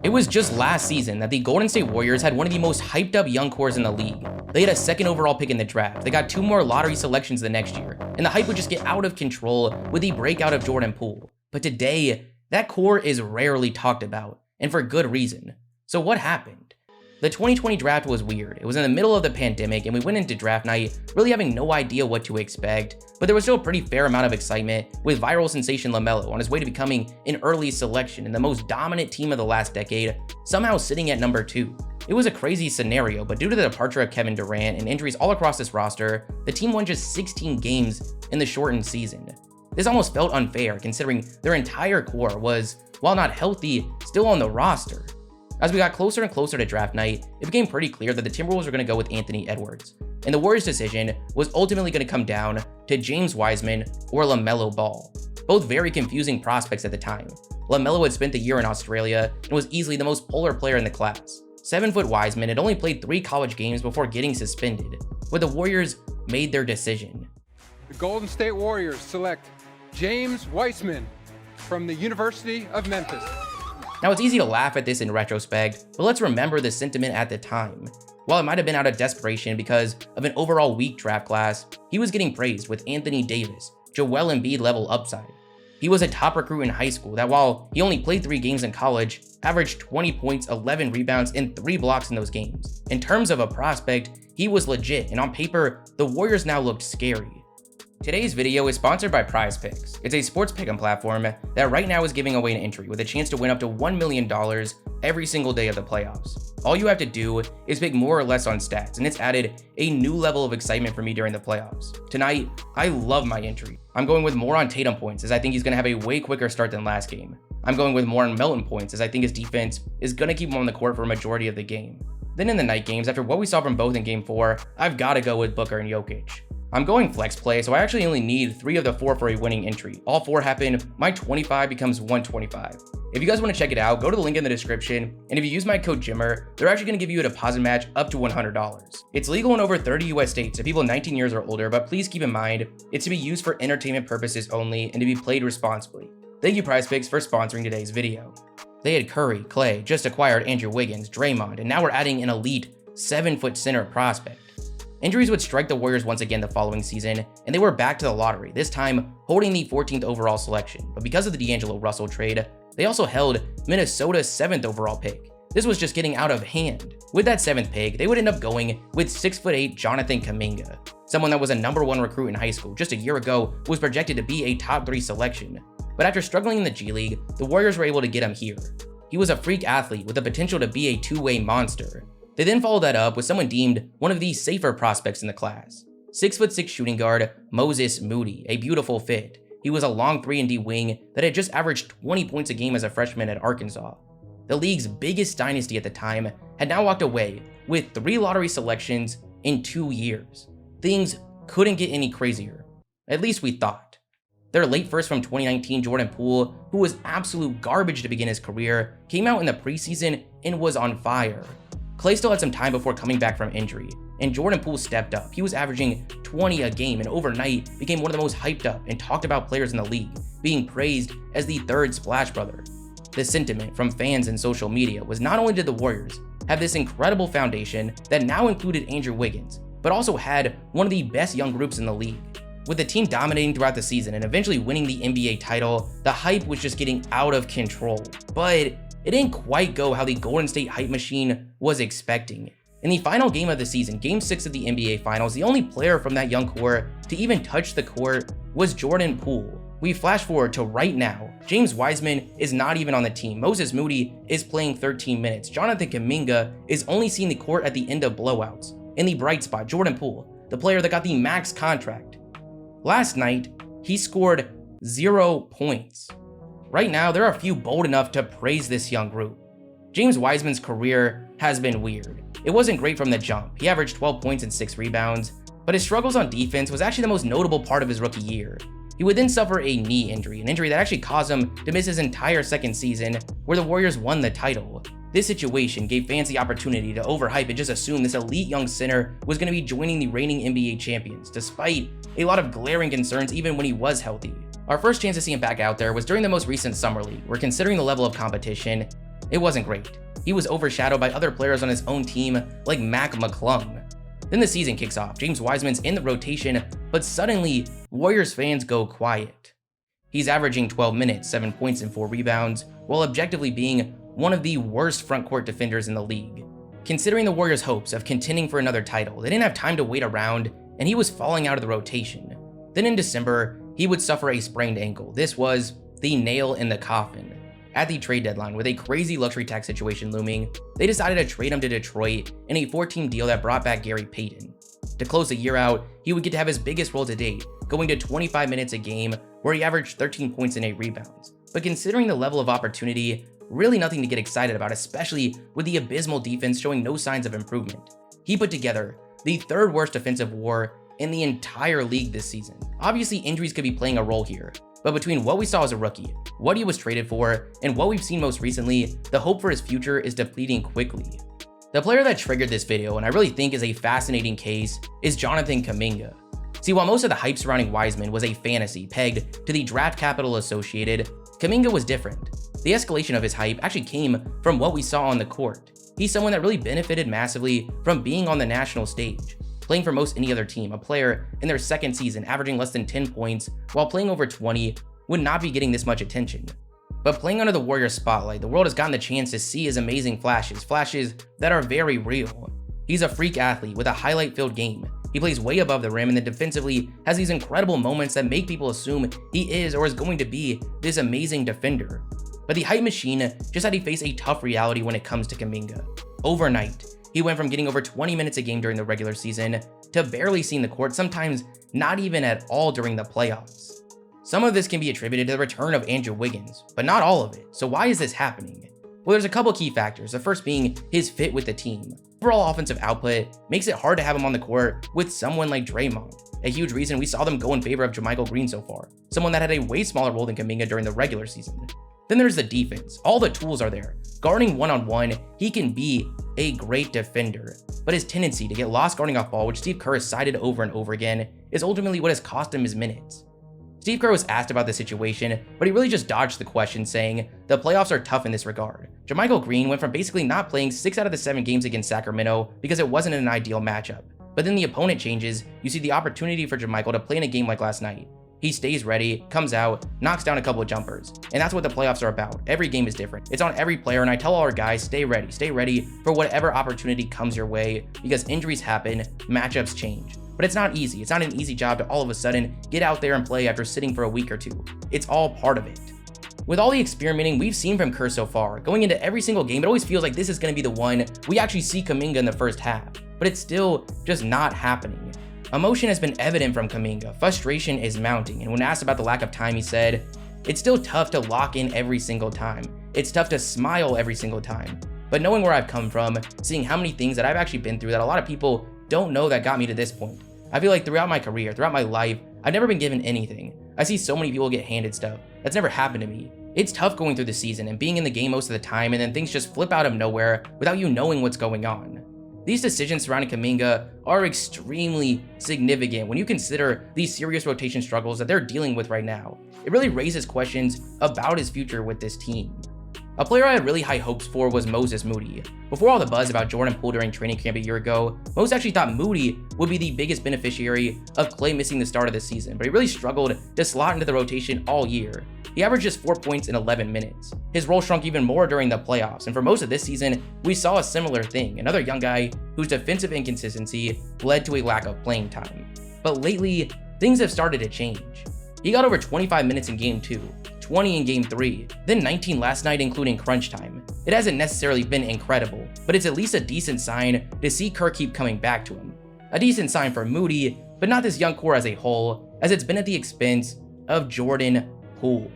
It was just last season that the Golden State Warriors had one of the most hyped up young cores in the league. They had a second overall pick in the draft, they got 2 more lottery selections the next year, and the hype would just get out of control with the breakout of Jordan Poole. But today, that core is rarely talked about, and for good reason. So what happened? The 2020 draft was weird. It was in the middle of the pandemic, and we went into draft night really having no idea what to expect, but there was still a pretty fair amount of excitement with viral sensation LaMelo on his way to becoming an early selection and the most dominant team of the last decade, somehow sitting at number 2. It was a crazy scenario, but due to the departure of Kevin Durant and injuries all across this roster, the team won just 16 games in the shortened season. This almost felt unfair considering their entire core was, while not healthy, still on the roster. As we got closer and closer to draft night, it became pretty clear that the Timberwolves were going to go with Anthony Edwards, and the Warriors' decision was ultimately going to come down to James Wiseman or LaMelo Ball, both very confusing prospects at the time. LaMelo had spent the year in Australia and was easily the most polar player in the class. 7-foot Wiseman had only played 3 college games before getting suspended, but the Warriors made their decision. The Golden State Warriors select James Wiseman from the University of Memphis. Now, it's easy to laugh at this in retrospect, but let's remember the sentiment at the time. While it might have been out of desperation because of an overall weak draft class, he was getting praised with Anthony Davis, Joel Embiid level upside. He was a top recruit in high school that, while he only played 3 games in college, averaged 20 points, 11 rebounds, and 3 blocks in those games. In terms of a prospect, he was legit, and on paper, the Warriors now looked scary. Today's video is sponsored by PrizePicks. It's a sports pick'em platform that right now is giving away an entry with a chance to win up to $1 million every single day of the playoffs. All you have to do is pick more or less on stats, and it's added a new level of excitement for me during the playoffs. Tonight, I love my entry. I'm going with more on Tatum points, as I think he's going to have a way quicker start than last game. I'm going with more on Melton points, as I think his defense is going to keep him on the court for a majority of the game. Then in the night games, after what we saw from both in Game 4, I've got to go with Booker and Jokic. I'm going flex play, so I actually only need 3 of the 4 for a winning entry. All 4 happen, my 25 becomes 125. If you guys want to check it out, go to the link in the description, and if you use my code JIMMER, they're actually going to give you a deposit match up to $100. It's legal in over 30 US states to people 19 years or older, but please keep in mind, it's to be used for entertainment purposes only and to be played responsibly. Thank you PrizePicks for sponsoring today's video. They had Curry, Clay, just acquired Andrew Wiggins, Draymond, and now we're adding an elite 7-foot center prospect. Injuries would strike the Warriors once again the following season, and they were back to the lottery, this time holding the 14th overall selection. But because of the D'Angelo Russell trade, they also held Minnesota's 7th overall pick. This was just getting out of hand. With that 7th pick, they would end up going with 6'8" Jonathan Kuminga, someone that was a #1 recruit in high school just a year ago, was projected to be a top 3 selection. But after struggling in the G League, the Warriors were able to get him here. He was a freak athlete with the potential to be a 2-way monster. They then followed that up with someone deemed one of the safer prospects in the class. 6'6" shooting guard Moses Moody, a beautiful fit. He was a long 3-and-D wing that had just averaged 20 points a game as a freshman at Arkansas. The league's biggest dynasty at the time had now walked away with 3 lottery selections in 2 years. Things couldn't get any crazier. At least we thought. Their late first from 2019, Jordan Poole, who was absolute garbage to begin his career, came out in the preseason and was on fire. Clay still had some time before coming back from injury, and Jordan Poole stepped up. He was averaging 20 a game and overnight became one of the most hyped up and talked about players in the league, being praised as the 3rd Splash Brother. The sentiment from fans and social media was not only did the Warriors have this incredible foundation that now included Andrew Wiggins, but also had one of the best young groups in the league. With the team dominating throughout the season and eventually winning the NBA title, the hype was just getting out of control. But it didn't quite go how the Golden State hype machine was expecting. In the final game of the season, Game 6 of the NBA Finals, the only player from that young core to even touch the court was Jordan Poole. We flash forward to right now. James Wiseman is not even on the team. Moses Moody is playing 13 minutes. Jonathan Kuminga is only seeing the court at the end of blowouts. In the bright spot, Jordan Poole, the player that got the max contract. Last night, he scored 0 points. Right now, there are a few bold enough to praise this young group. James Wiseman's career has been weird. It wasn't great from the jump. He averaged 12 points and 6 rebounds, but his struggles on defense was actually the most notable part of his rookie year. He would then suffer a knee injury, an injury that actually caused him to miss his entire second season, where the Warriors won the title. This situation gave fans the opportunity to overhype and just assume this elite young center was going to be joining the reigning NBA champions, despite a lot of glaring concerns even when he was healthy. Our first chance to see him back out there was during the most recent Summer League, where considering the level of competition, It wasn't great. He was overshadowed by other players on his own team like Mac McClung. Then the season kicks off. James Wiseman's in the rotation, but suddenly Warriors fans go quiet. He's averaging 12 minutes, 7 points and 4 rebounds, while objectively being one of the worst frontcourt defenders in the league. Considering the Warriors' hopes of contending for another title, they didn't have time to wait around, and he was falling out of the rotation. Then in December, he would suffer a sprained ankle. This was the nail in the coffin. At the trade deadline, with a crazy luxury tax situation looming, they decided to trade him to Detroit in a 4-team deal that brought back Gary Payton. To close the year out, he would get to have his biggest role to date, going to 25 minutes a game, where he averaged 13 points and 8 rebounds. But considering the level of opportunity, really nothing to get excited about, especially with the abysmal defense showing no signs of improvement. He put together the 3rd worst defensive WAR in the entire league this season. Obviously, injuries could be playing a role here, but between what we saw as a rookie, what he was traded for, and what we've seen most recently, the hope for his future is depleting quickly. The player that triggered this video, and I really think is a fascinating case, is Jonathan Kuminga. See, while most of the hype surrounding Wiseman was a fantasy pegged to the draft capital associated, Kuminga was different. The escalation of his hype actually came from what we saw on the court. He's someone that really benefited massively from being on the national stage, playing for most any other team. A player in their 2nd season averaging less than 10 points while playing over 20 would not be getting this much attention. But playing under the Warriors spotlight, the world has gotten the chance to see his amazing flashes that are very real. He's a freak athlete with a highlight-filled game. He plays way above the rim and then defensively has these incredible moments that make people assume he is or is going to be this amazing defender. But the hype machine just had to face a tough reality when it comes to Kuminga. Overnight, he went from getting over 20 minutes a game during the regular season to barely seeing the court, sometimes not even at all during the playoffs. Some of this can be attributed to the return of Andrew Wiggins, but not all of it. So why is this happening? Well, there's a couple key factors, the first being his fit with the team. Overall offensive output makes it hard to have him on the court with someone like Draymond. A huge reason we saw them go in favor of JaMychal Green so far, someone that had a way smaller role than Kuminga during the regular season. Then there's the defense. All the tools are there. Guarding one-on-one, he can be a great defender, but his tendency to get lost guarding off ball, which Steve Kerr has cited over and over again, is ultimately what has cost him his minutes. Steve Kerr was asked about the situation, but he really just dodged the question, saying the playoffs are tough in this regard. JaMychal Green went from basically not playing 6 out of the 7 games against Sacramento because it wasn't an ideal matchup. But then the opponent changes, you see the opportunity for JaMychal to play in a game like last night. He stays ready, comes out, knocks down a couple of jumpers. And that's what the playoffs are about. Every game is different. It's on every player, and I tell all our guys, stay ready for whatever opportunity comes your way, because injuries happen, matchups change. But it's not easy. It's not an easy job to all of a sudden get out there and play after sitting for a week or two. It's all part of it. With all the experimenting we've seen from Kerr so far, going into every single game, it always feels like this is going to be the one we actually see Kuminga in the first half. But it's still just not happening. Emotion has been evident from Kuminga. Frustration is mounting, and when asked about the lack of time, he said, "It's still tough to lock in every single time. It's tough to smile every single time. But knowing where I've come from, seeing how many things that I've actually been through that a lot of people don't know that got me to this point. I feel like throughout my career, throughout my life, I've never been given anything. I see so many people get handed stuff. That's never happened to me. It's tough going through the season and being in the game most of the time, and then things just flip out of nowhere without you knowing what's going on." These decisions surrounding Kuminga are extremely significant when you consider these serious rotation struggles that they're dealing with right now. It really raises questions about his future with this team. A player I had really high hopes for was Moses Moody. Before all the buzz about Jordan Poole during training camp a year ago, most actually thought Moody would be the biggest beneficiary of Klay missing the start of the season, but he really struggled to slot into the rotation all year. He averaged just 4 points in 11 minutes. His role shrunk even more during the playoffs, and for most of this season, we saw a similar thing, another young guy whose defensive inconsistency led to a lack of playing time. But lately, things have started to change. He got over 25 minutes in Game 2, 20 in Game 3, then 19 last night including crunch time. It hasn't necessarily been incredible, but it's at least a decent sign to see Kerr keep coming back to him. A decent sign for Moody, but not this young core as a whole, as it's been at the expense of Jordan Poole.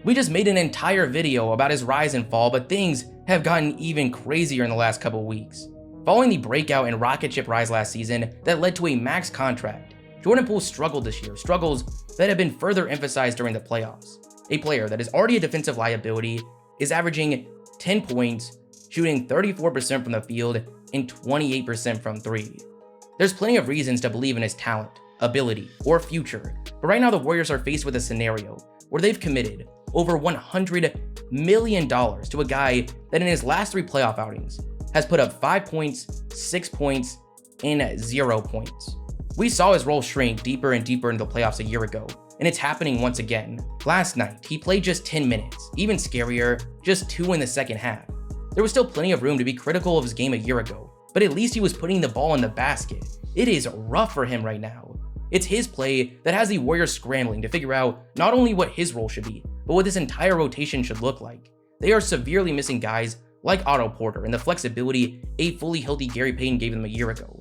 We just made an entire video about his rise and fall, but things have gotten even crazier in the last couple weeks. Following the breakout and rocket ship rise last season that led to a max contract, Jordan Poole struggled this year, struggles that have been further emphasized during the playoffs. A player that is already a defensive liability is averaging 10 points, shooting 34% from the field and 28% from 3. There's plenty of reasons to believe in his talent, ability, or future, but right now the Warriors are faced with a scenario where they've committed over $100 million to a guy that in his last 3 playoff outings has put up 5 points, 6 points, and 0 points. We saw his role shrink deeper and deeper into the playoffs a year ago, and it's happening once again. Last night, he played just 10 minutes, even scarier, just 2 in the second half. There was still plenty of room to be critical of his game a year ago, but at least he was putting the ball in the basket. It is rough for him right now. It's his play that has the Warriors scrambling to figure out not only what his role should be, but what this entire rotation should look like. They are severely missing guys like Otto Porter and the flexibility a fully healthy Gary Payton gave them a year ago.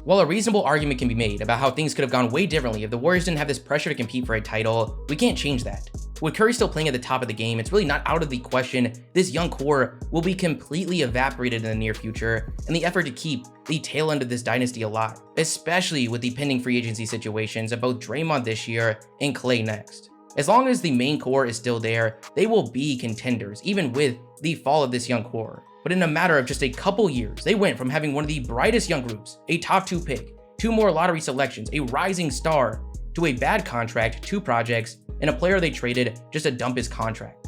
While a reasonable argument can be made about how things could have gone way differently if the Warriors didn't have this pressure to compete for a title, we can't change that. With Curry still playing at the top of the game, it's really not out of the question this young core will be completely evaporated in the near future, and the effort to keep the tail end of this dynasty alive, especially with the pending free agency situations of both Draymond this year and Klay next. As long as the main core is still there, they will be contenders, even with the fall of this young core. But in a matter of just a couple years, they went from having one of the brightest young groups, a top 2 pick, 2 more lottery selections, a rising star, to a bad contract, 2 projects, and a player they traded just to dump his contract.